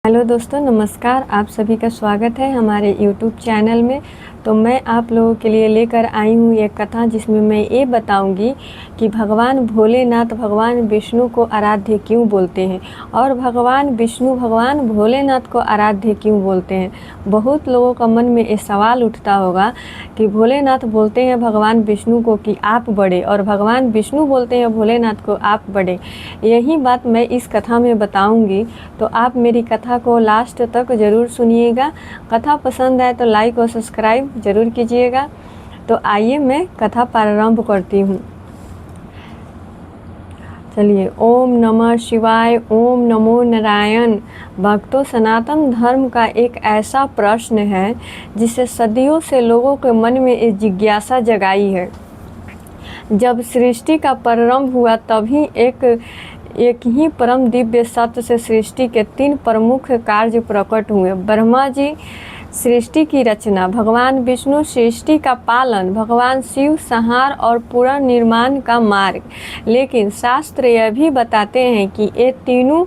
Hello दोस्तों, नमस्कार। आप सभी का स्वागत है हमारे YouTube चैनल में। तो मैं आप लोगों के लिए लेकर आई हूँ एक कथा, जिसमें मैं ये बताऊँगी कि भगवान भोलेनाथ भगवान विष्णु को आराध्य क्यों बोलते हैं और भगवान विष्णु भगवान भोलेनाथ को आराध्य क्यों बोलते हैं। बहुत लोगों का मन में ये सवाल उठता होगा कि भोलेनाथ बोलते हैं भगवान विष्णु को कि आप बड़े, और भगवान विष्णु बोलते हैं भोलेनाथ को आप बड़े। यही बात मैं इस कथा में बताऊँगी, तो आप मेरी कथा को लास्ट तक ज़रूर सुनिएगा। कथा पसंद आए तो लाइक और सब्सक्राइब ज़रूर कीजिएगा। तो आइए मैं कथा प्रारंभ करती हूँ। चलिए। ओम नमः शिवाय, ओम नमो नारायण। भक्तों, सनातन धर्म का एक ऐसा प्रश्न है जिसे सदियों से लोगों के मन में एक जिज्ञासा जगाई है। जब सृष्टि का प्रारंभ हुआ तभी एक ही परम दिव्य सत्य से सृष्टि के 3 प्रमुख कार्य प्रकट हुए। ब्रह्मा जी सृष्टि की रचना, भगवान विष्णु सृष्टि का पालन, भगवान शिव संहार और पुनर्निर्माण का मार्ग। लेकिन शास्त्र यह भी बताते हैं कि ये तीनों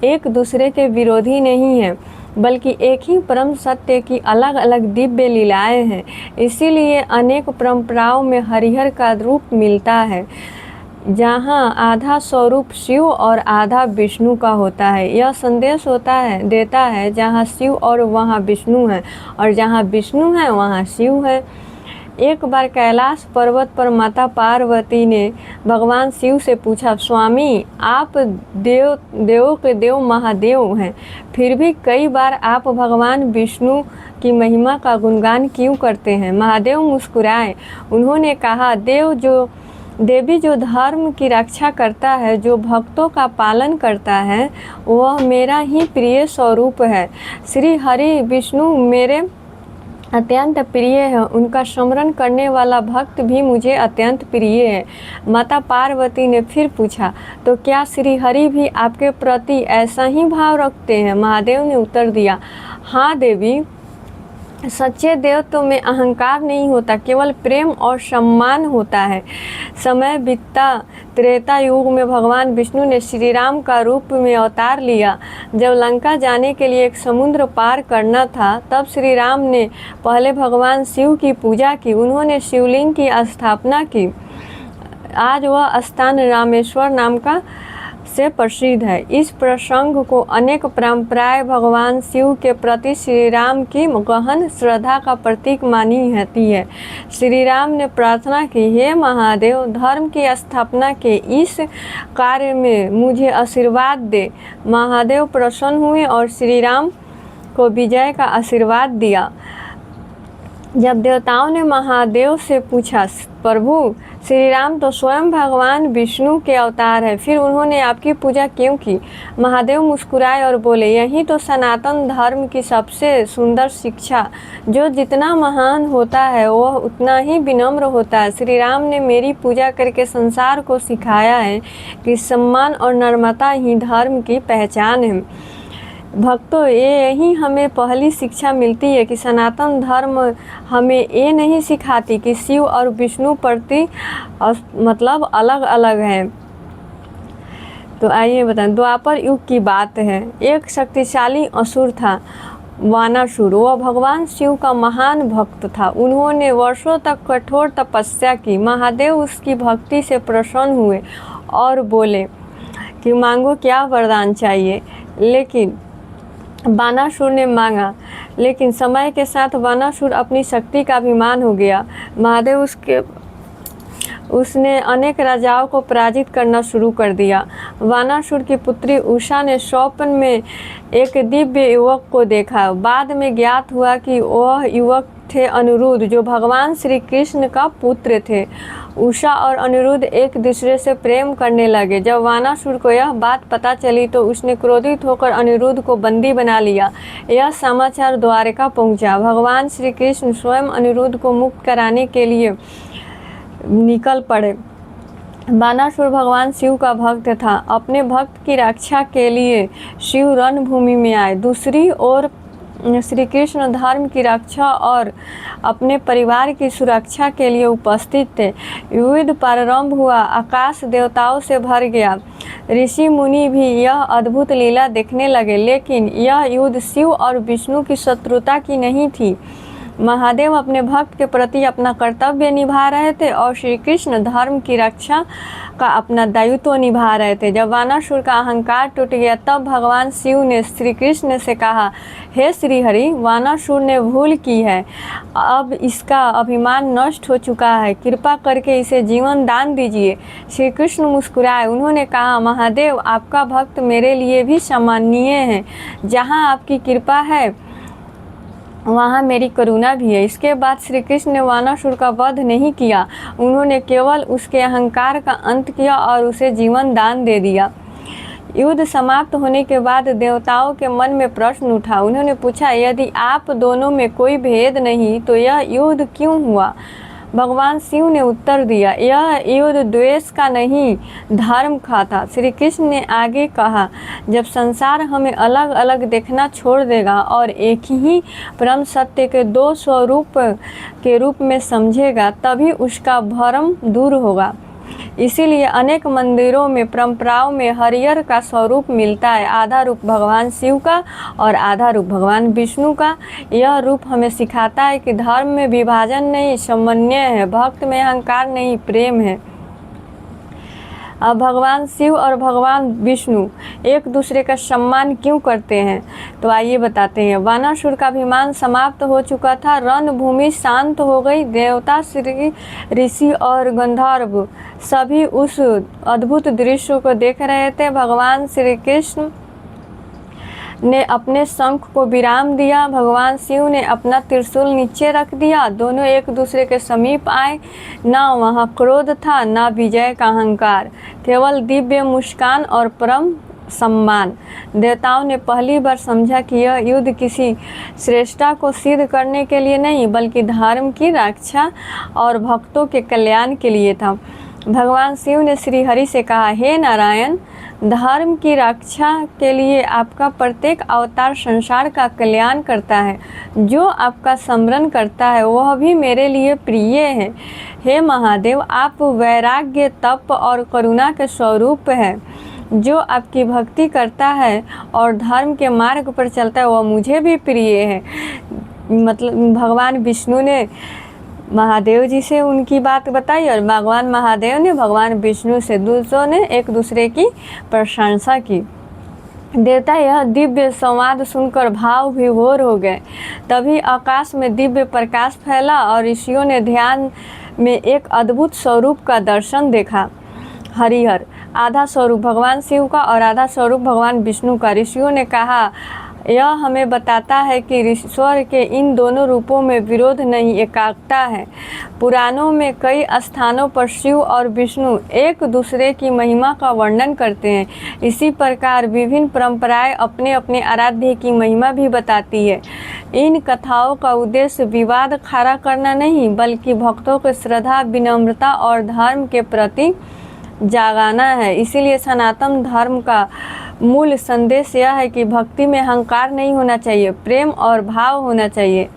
एक दूसरे के विरोधी नहीं हैं, बल्कि एक ही परम सत्य की अलग अलग दिव्य लीलाएं हैं। इसीलिए अनेक परंपराओं में हरिहर का रूप मिलता है, जहाँ आधा स्वरूप शिव और आधा विष्णु का होता है। यह संदेश देता है जहाँ शिव और वहाँ विष्णु है, और जहाँ विष्णु है वहाँ शिव है। एक बार कैलाश पर्वत पर माता पार्वती ने भगवान शिव से पूछा, स्वामी आप देवों के देव महादेव हैं, फिर भी कई बार आप भगवान विष्णु की महिमा का गुणगान क्यों करते हैं। महादेव मुस्कुराए। उन्होंने कहा, देवी जो धर्म की रक्षा करता है, जो भक्तों का पालन करता है, वह मेरा ही प्रिय स्वरूप है। श्री हरि विष्णु मेरे अत्यंत प्रिय है, उनका स्मरण करने वाला भक्त भी मुझे अत्यंत प्रिय है। माता पार्वती ने फिर पूछा, तो क्या श्री हरि भी आपके प्रति ऐसा ही भाव रखते हैं। महादेव ने उत्तर दिया, हाँ देवी, सच्चे देवत्व में अहंकार नहीं होता, केवल प्रेम और सम्मान होता है। समय बीतता, त्रेता युग में भगवान विष्णु ने श्री राम का रूप में अवतार लिया। जब लंका जाने के लिए एक समुद्र पार करना था, तब श्री राम ने पहले भगवान शिव की पूजा की। उन्होंने शिवलिंग की स्थापना की। आज वह स्थान रामेश्वर नाम का से प्रसिद्ध है। इस प्रसंग को अनेक परंपराएं भगवान शिव के प्रति श्री राम की गहन श्रद्धा का प्रतीक मानी जाती है। श्री राम ने प्रार्थना की, हे महादेव, धर्म की स्थापना के इस कार्य में मुझे आशीर्वाद दे। महादेव प्रसन्न हुए और श्री राम को विजय का आशीर्वाद दिया। जब देवताओं ने महादेव से पूछा, प्रभु श्री राम तो स्वयं भगवान विष्णु के अवतार है, फिर उन्होंने आपकी पूजा क्यों की। महादेव मुस्कुराए और बोले, यही तो सनातन धर्म की सबसे सुंदर शिक्षा, जो जितना महान होता है वह उतना ही विनम्र होता है। श्री राम ने मेरी पूजा करके संसार को सिखाया है कि सम्मान और नम्रता ही धर्म की पहचान है। भक्तों, यही हमें पहली शिक्षा मिलती है कि सनातन धर्म हमें ये नहीं सिखाती कि शिव और विष्णु प्रति मतलब अलग अलग हैं। तो आइए बताएं। द्वापर युग की बात है। एक शक्तिशाली असुर था, वानासुर। वह भगवान शिव का महान भक्त था। उन्होंने वर्षों तक कठोर तपस्या की। महादेव उसकी भक्ति से प्रसन्न हुए और बोले कि मांगो, क्या वरदान चाहिए। लेकिन वानासुर ने मांगा, लेकिन समय के साथ वानासुर अपनी शक्ति का अभिमान हो गया। महादेव उसने अनेक राजाओं को पराजित करना शुरू कर दिया। वानासुर की पुत्री उषा ने स्वप्न में एक दिव्य युवक को देखा। बाद में ज्ञात हुआ कि वह युवक थे अनिरुद्ध, जो भगवान श्री कृष्ण का पुत्र थे। उषा और अनिरुद्ध एक दूसरे से प्रेम करने लगे। जब वानासुर को यह बात पता चली तो उसने क्रोधित होकर अनिरुद्ध को बंदी बना लिया। यह समाचार द्वारका पहुंचा। भगवान श्री कृष्ण स्वयं अनिरुद्ध को मुक्त कराने के लिए निकल पड़े। वानासुर भगवान शिव का भक्त था। अपने भक्त की रक्षा के लिए शिव रणभूमि में आए। दूसरी ओर श्री कृष्ण धर्म की रक्षा और अपने परिवार की सुरक्षा के लिए उपस्थित थे। युद्ध प्रारंभ हुआ। आकाश देवताओं से भर गया। ऋषि मुनि भी यह अद्भुत लीला देखने लगे, लेकिन यह युद्ध शिव और विष्णु की शत्रुता की नहीं थी। महादेव अपने भक्त के प्रति अपना कर्तव्य निभा रहे थे और श्री कृष्ण धर्म की रक्षा का अपना दायित्व निभा रहे थे। जब वानासुर का अहंकार टूट गया, तब भगवान शिव ने श्री कृष्ण से कहा, हे श्री हरि, वानासुर ने भूल की है, अब इसका अभिमान नष्ट हो चुका है, कृपा करके इसे जीवन दान दीजिए। श्री कृष्ण मुस्कुराए। उन्होंने कहा, महादेव, आपका भक्त मेरे लिए भी सम्मानीय है। जहाँ आपकी कृपा है वहाँ मेरी करुणा भी है। इसके बाद श्री कृष्ण ने वानासुर का वध नहीं किया, उन्होंने केवल उसके अहंकार का अंत किया और उसे जीवन दान दे दिया। युद्ध समाप्त होने के बाद देवताओं के मन में प्रश्न उठा। उन्होंने पूछा, यदि आप दोनों में कोई भेद नहीं तो यह युद्ध क्यों हुआ? भगवान शिव ने उत्तर दिया, यह युद्ध द्वेष का नहीं, धर्म का था। श्री कृष्ण ने आगे कहा, जब संसार हमें अलग अलग देखना छोड़ देगा और एक ही परम सत्य के दो स्वरूप के रूप में समझेगा, तभी उसका भ्रम दूर होगा। इसीलिए अनेक मंदिरों में परंपराओं में हरिहर का स्वरूप मिलता है, आधा रूप भगवान शिव का और आधा रूप भगवान विष्णु का। यह रूप हमें सिखाता है कि धर्म में विभाजन नहीं, समन्वय है, भक्त में अहंकार नहीं, प्रेम है। अब भगवान शिव और भगवान विष्णु एक दूसरे का सम्मान क्यों करते हैं, तो आइए बताते हैं। वानासुर का अभिमान समाप्त हो चुका था, रणभूमि शांत हो गई। देवता, श्री ऋषि और गंधर्व सभी उस अद्भुत दृश्य को देख रहे थे। भगवान श्री कृष्ण ने अपने शंख को विराम दिया, भगवान शिव ने अपना त्रिशूल नीचे रख दिया। दोनों एक दूसरे के समीप आए। ना वहाँ क्रोध था, ना विजय का अहंकार, केवल दिव्य मुस्कान और परम सम्मान। देवताओं ने पहली बार समझा कि यह युद्ध किसी श्रेष्ठता को सिद्ध करने के लिए नहीं, बल्कि धर्म की रक्षा और भक्तों के कल्याण के लिए था। भगवान शिव ने श्री हरि से कहा, हे नारायण, धर्म की रक्षा के लिए आपका प्रत्येक अवतार संसार का कल्याण करता है। जो आपका स्मरण करता है वह भी मेरे लिए प्रिय है। हे महादेव, आप वैराग्य, तप और करुणा के स्वरूप हैं। जो आपकी भक्ति करता है और धर्म के मार्ग पर चलता है वह मुझे भी प्रिय है। मतलब भगवान विष्णु ने महादेव जी से उनकी बात बताई और भगवान महादेव ने भगवान विष्णु से, दूसरों ने एक दूसरे की प्रशंसा की। देवता यह दिव्य संवाद सुनकर भाव विभोर हो गए। तभी आकाश में दिव्य प्रकाश फैला और ऋषियों ने ध्यान में एक अद्भुत स्वरूप का दर्शन देखा। हरिहर, आधा स्वरूप भगवान शिव का और आधा स्वरूप भगवान विष्णु का। ऋषियों ने कहा, यह हमें बताता है कि ईश्वर के इन दोनों रूपों में विरोध नहीं, एकात्मता है। पुराणों में कई स्थानों पर शिव और विष्णु एक दूसरे की महिमा का वर्णन करते हैं। इसी प्रकार विभिन्न परंपराएं अपने अपने आराध्य की महिमा भी बताती है। इन कथाओं का उद्देश्य विवाद खड़ा करना नहीं, बल्कि भक्तों को श्रद्धा, विनम्रता और धर्म के प्रति जागाना है। इसीलिए सनातन धर्म का मूल संदेश यह है कि भक्ति में अहंकार नहीं होना चाहिए, प्रेम और भाव होना चाहिए।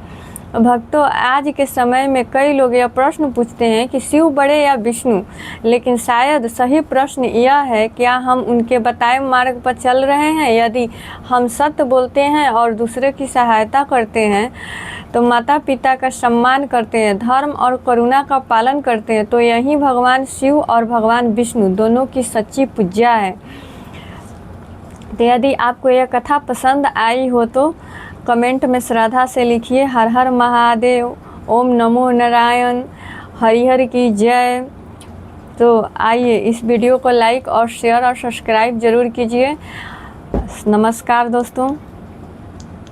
भक्तों, आज के समय में कई लोग यह प्रश्न पूछते हैं कि शिव बड़े या विष्णु, लेकिन शायद सही प्रश्न यह है, क्या हम उनके बताए मार्ग पर चल रहे हैं? यदि हम सत्य बोलते हैं और दूसरे की सहायता करते हैं, तो माता पिता का सम्मान करते हैं, धर्म और करुणा का पालन करते हैं, तो यही भगवान शिव और भगवान विष्णु दोनों की सच्ची पूजा है। तो यदि आपको यह कथा पसंद आई हो तो कमेंट में श्रद्धा से लिखिए, हर हर महादेव, ओम नमो नारायण, हरिहर की जय। तो आइए इस वीडियो को लाइक और शेयर और सब्सक्राइब ज़रूर कीजिए। नमस्कार दोस्तों।